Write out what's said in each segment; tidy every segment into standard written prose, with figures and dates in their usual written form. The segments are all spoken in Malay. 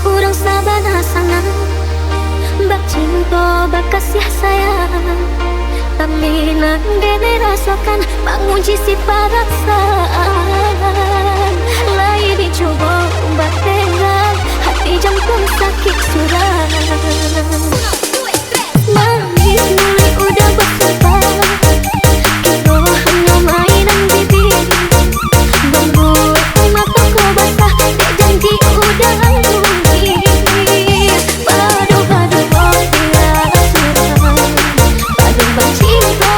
urang sabana sana Bacinto bakasih sayang Tapi nang dene rasakan Menguji si paraksaan Lai dicoba baterai Hati jantung sakit suram Manis mulai udah bersumpah Kiro hanya mainan bibir Membuat mataku basah Dek janji udah rugi Padu-padu oh tiada suram Padu bercinta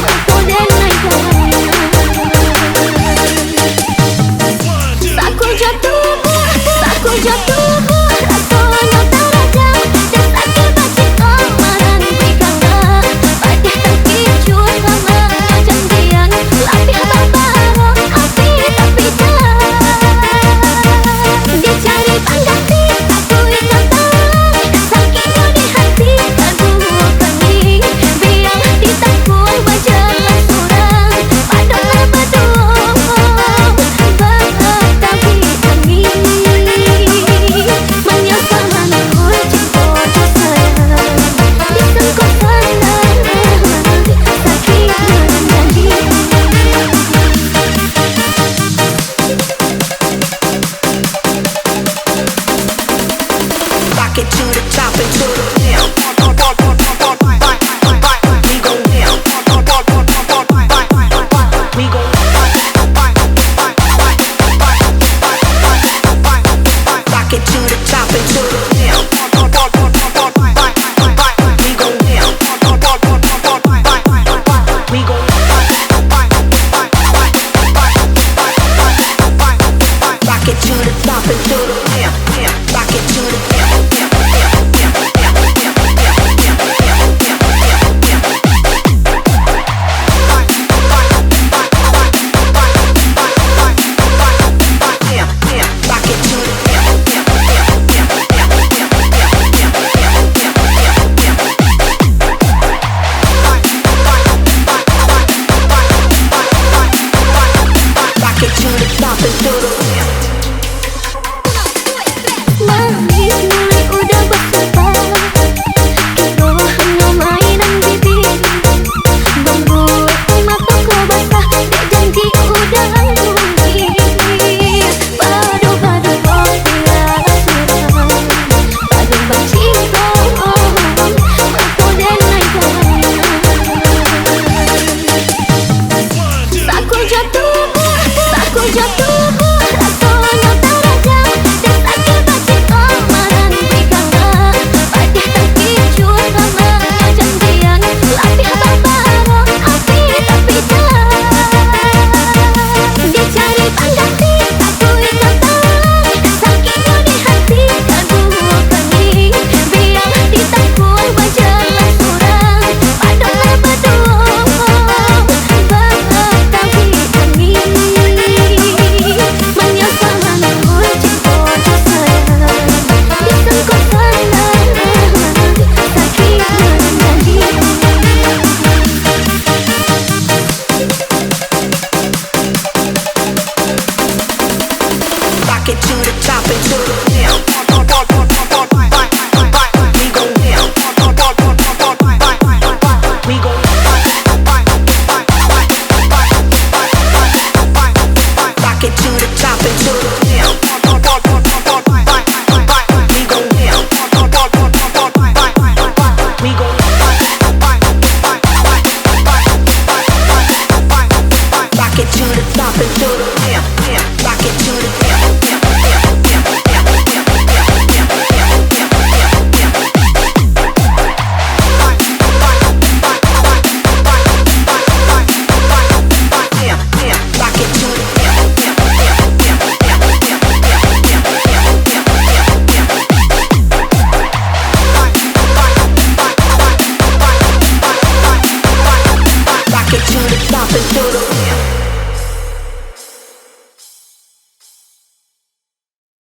Aku denai Saku jatuh Rasanya terajam Dan sakit bercinta Marang bikana Padeh terkejut sama janjian Lapil berbarang Api tapi dicari pengganti Aku ikat tangan Sakitnya di hati Kedua kali Biar ditakul berjalan surang Padahal berdua Bertabi angin Menyesal aku cinta sayang Disengkut pandang Sakit menjadi Rock it to the top and to the down. We go down. We go rock it to the top and to the down. We go down. We go rock it to the top and to the down. Rock it to the down. Manis mulai udah bersumpah Kiro hanya mainan bibir Membuat mataku basah Dek janji udah rugi Padu-padu oh tiada suram Padu bercinta Aku denai Saku jatuh Rasanya terajam Dan sakit bercinta Marang bikana Padeh terkejut sama janjian Lapil berbarang Api tapi dicari pengganti Aku ikat tangan Sakitnya di hati Kedua kali Biar ditakul berjalan surang Padahal berdua Bertabi angin Menyesal aku cinta sayang Disengkut pandang Sakit menjadi Rock it to the top and to the down. We go down. We go rock it to